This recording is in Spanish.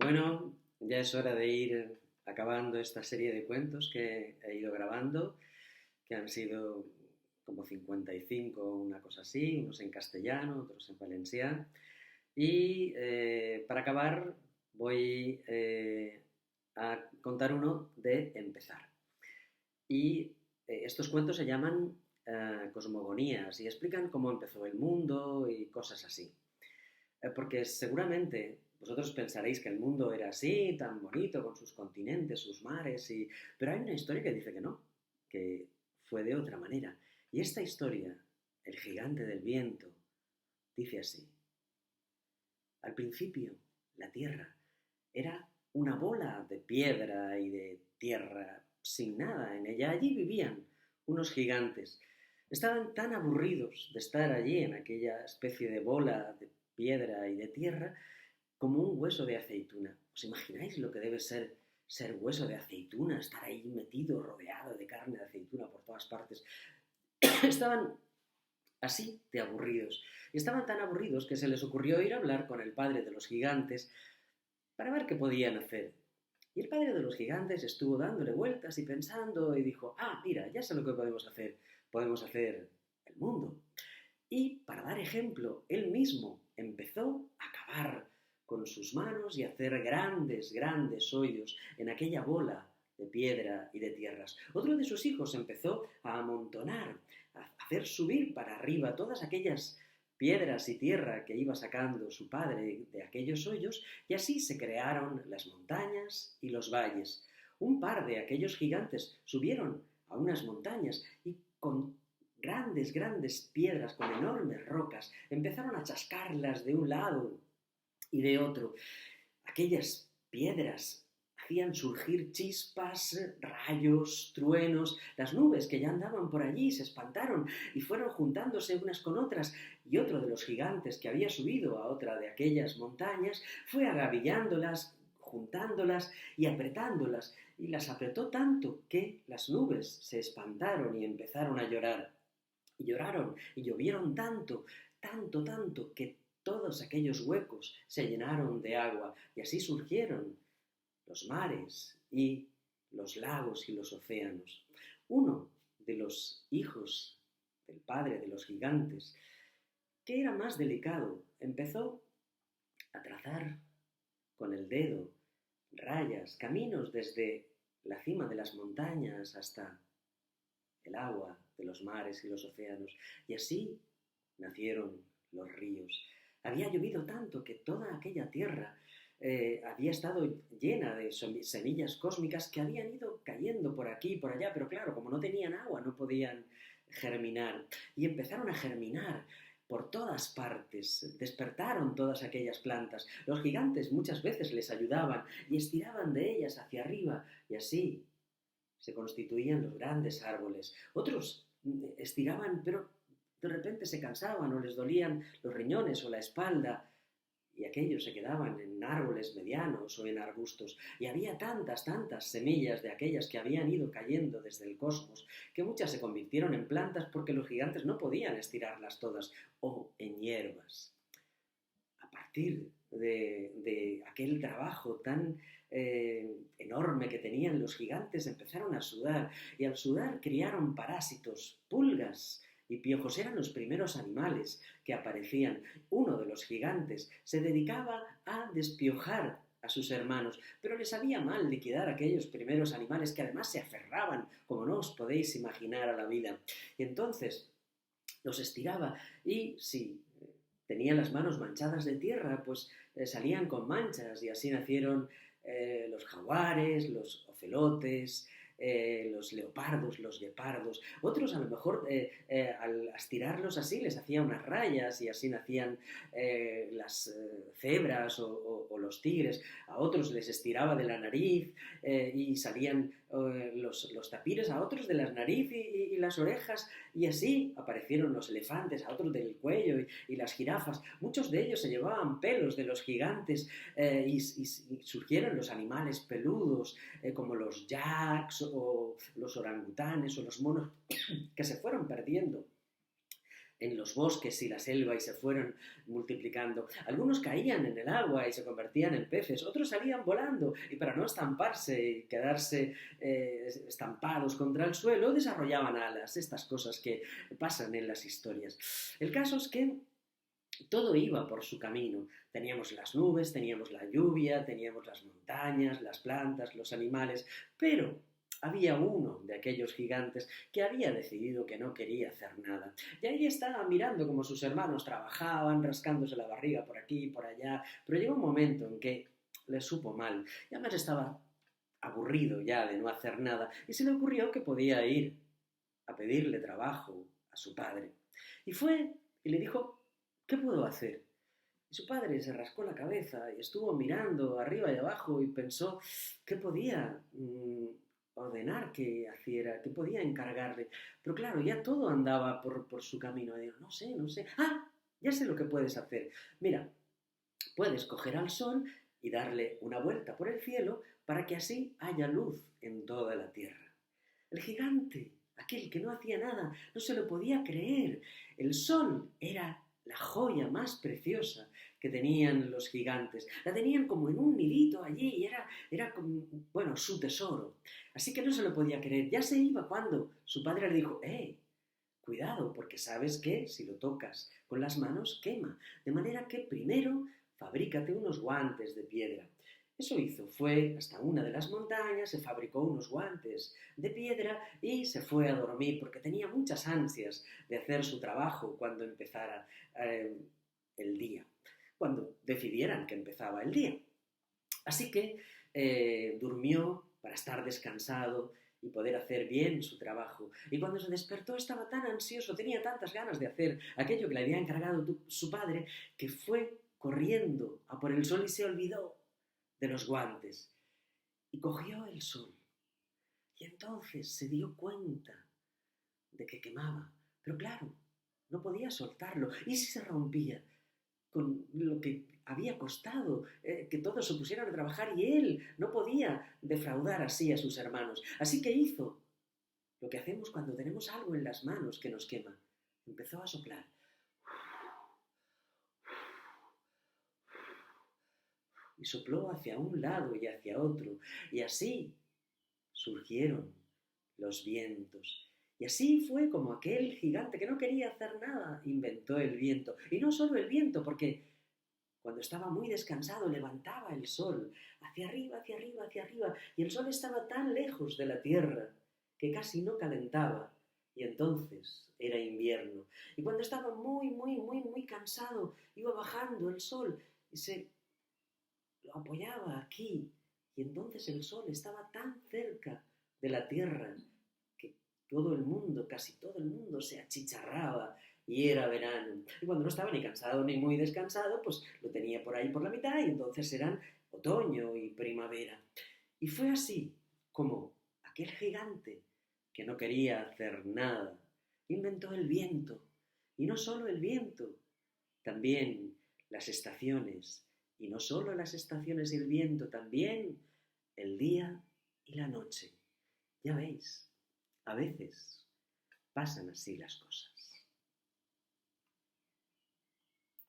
Bueno, ya es hora de ir acabando esta serie de cuentos que he ido grabando, que han sido como 55, una cosa así, unos en castellano, otros en valenciano. Y para acabar voy a contar uno de empezar. Y estos cuentos se llaman cosmogonías y explican cómo empezó el mundo y cosas así. Porque seguramente vosotros pensaréis que el mundo era así, tan bonito, con sus continentes, sus mares, pero hay una historia que dice que no, que fue de otra manera. Y esta historia, el gigante del viento, dice así. Al principio, la tierra era una bola de piedra y de tierra sin nada en ella. Allí vivían unos gigantes. Estaban tan aburridos de estar allí en aquella especie de bola de piedra y de tierra como un hueso de aceituna. ¿Os imagináis lo que debe ser hueso de aceituna? Estar ahí metido, rodeado de carne de aceituna por todas partes. Estaban así de aburridos. Y estaban tan aburridos que se les ocurrió ir a hablar con el padre de los gigantes para ver qué podían hacer. Y el padre de los gigantes estuvo dándole vueltas y pensando y dijo, mira, ya sé lo que podemos hacer. Podemos hacer el mundo. Y para dar ejemplo, él mismo empezó a cavar con sus manos y a hacer grandes, grandes hoyos en aquella bola de piedra y de tierras. Otro de sus hijos empezó a amontonar, a hacer subir para arriba todas aquellas piedras y tierra que iba sacando su padre de aquellos hoyos, y así se crearon las montañas y los valles. Un par de aquellos gigantes subieron a unas montañas y con grandes, grandes piedras, con enormes rocas, empezaron a chascarlas de un lado y de otro. Aquellas piedras hacían surgir chispas, rayos, truenos. Las nubes que ya andaban por allí se espantaron y fueron juntándose unas con otras, y otro de los gigantes que había subido a otra de aquellas montañas fue agavillándolas, juntándolas y apretándolas, y las apretó tanto que las nubes se espantaron y empezaron a llorar. Y lloraron y llovieron tanto, tanto, tanto, que todos aquellos huecos se llenaron de agua, y así surgieron los mares y los lagos y los océanos. Uno de los hijos del padre de los gigantes, que era más delicado, empezó a trazar con el dedo rayas, caminos desde la cima de las montañas hasta el agua de los mares y los océanos. Y así nacieron los ríos. Había llovido tanto que toda aquella tierra había estado llena de semillas cósmicas que habían ido cayendo por aquí y por allá, pero claro, como no tenían agua, no podían germinar. Y empezaron a germinar por todas partes, despertaron todas aquellas plantas. Los gigantes muchas veces les ayudaban y estiraban de ellas hacia arriba, y así se constituían los grandes árboles. Otros estiraban, pero de repente se cansaban o les dolían los riñones o la espalda, y aquellos se quedaban en árboles medianos o en arbustos. Y había tantas, tantas semillas de aquellas que habían ido cayendo desde el cosmos, que muchas se convirtieron en plantas porque los gigantes no podían estirarlas todas, o en hierbas. A partir de aquel trabajo tan enorme que tenían los gigantes, empezaron a sudar, y al sudar criaron parásitos, pulgas y piojos. Eran los primeros animales que aparecían. Uno de los gigantes se dedicaba a despiojar a sus hermanos, pero les sabía mal liquidar a aquellos primeros animales que además se aferraban, como no os podéis imaginar, a la vida. Y entonces los estiraba, y si tenían las manos manchadas de tierra, pues salían con manchas, y así nacieron los jaguares, los ocelotes, los leopardos, los guepardos. Otros a lo mejor al estirarlos así les hacía unas rayas, y así nacían las cebras o los tigres. A otros les estiraba de la nariz y salían los tapires, a otros de la nariz y las orejas, y así aparecieron los elefantes, a otros del cuello y las jirafas. Muchos de ellos se llevaban pelos de los gigantes y surgieron los animales peludos como los yaks o los orangutanes o los monos que se fueron perdiendo en los bosques y la selva y se fueron multiplicando. Algunos caían en el agua y se convertían en peces, otros salían volando y para no estamparse y quedarse estampados contra el suelo desarrollaban alas, estas cosas que pasan en las historias. El caso es que todo iba por su camino. Teníamos las nubes, teníamos la lluvia, teníamos las montañas, las plantas, los animales, pero había uno de aquellos gigantes que había decidido que no quería hacer nada. Y ahí estaba mirando cómo sus hermanos trabajaban, rascándose la barriga por aquí y por allá, pero llegó un momento en que le supo mal y además estaba aburrido ya de no hacer nada y se le ocurrió que podía ir a pedirle trabajo a su padre. Y fue y le dijo, ¿qué puedo hacer? Y su padre se rascó la cabeza y estuvo mirando arriba y abajo y pensó qué podía ordenar que hiciera, qué podía encargarle. Pero claro, ya todo andaba por su camino. Y dijo, no sé, no sé. ¡Ah! Ya sé lo que puedes hacer. Mira, puedes coger al sol y darle una vuelta por el cielo para que así haya luz en toda la tierra. El gigante, aquel que no hacía nada, no se lo podía creer. El sol era la joya más preciosa que tenían los gigantes. La tenían como en un nidito allí y era como, bueno, su tesoro. Así que no se lo podía creer. Ya se iba cuando su padre le dijo, cuidado, porque sabes que si lo tocas con las manos quema. De manera que primero fabrícate unos guantes de piedra. Eso hizo, fue hasta una de las montañas, se fabricó unos guantes de piedra y se fue a dormir porque tenía muchas ansias de hacer su trabajo cuando empezara el día, cuando decidieran que empezaba el día. Así que durmió para estar descansado y poder hacer bien su trabajo. Y cuando se despertó estaba tan ansioso, tenía tantas ganas de hacer aquello que le había encargado su padre, que fue corriendo a por el sol y se olvidó de los guantes. Y cogió el sol. Y entonces se dio cuenta de que quemaba. Pero claro, no podía soltarlo. ¿Y si se rompía? Con lo que había costado que todos se pusieran a trabajar y él no podía defraudar así a sus hermanos. Así que hizo lo que hacemos cuando tenemos algo en las manos que nos quema. Empezó a soplar. Y sopló hacia un lado y hacia otro. Y así surgieron los vientos. Y así fue como aquel gigante que no quería hacer nada inventó el viento. Y no solo el viento, porque cuando estaba muy descansado levantaba el sol hacia arriba, hacia arriba, hacia arriba. Y el sol estaba tan lejos de la tierra que casi no calentaba. Y entonces era invierno. Y cuando estaba muy, muy, muy, muy cansado, iba bajando el sol y se lo apoyaba aquí. Y entonces el sol estaba tan cerca de la tierra que todo el mundo, casi todo el mundo se achicharraba y era verano. Y cuando no estaba ni cansado ni muy descansado, pues lo tenía por ahí por la mitad y entonces eran otoño y primavera. Y fue así como aquel gigante que no quería hacer nada inventó el viento. Y no solo el viento, también las estaciones. Y no solo las estaciones y el viento, también el día y la noche. Ya veis, a veces pasan así las cosas.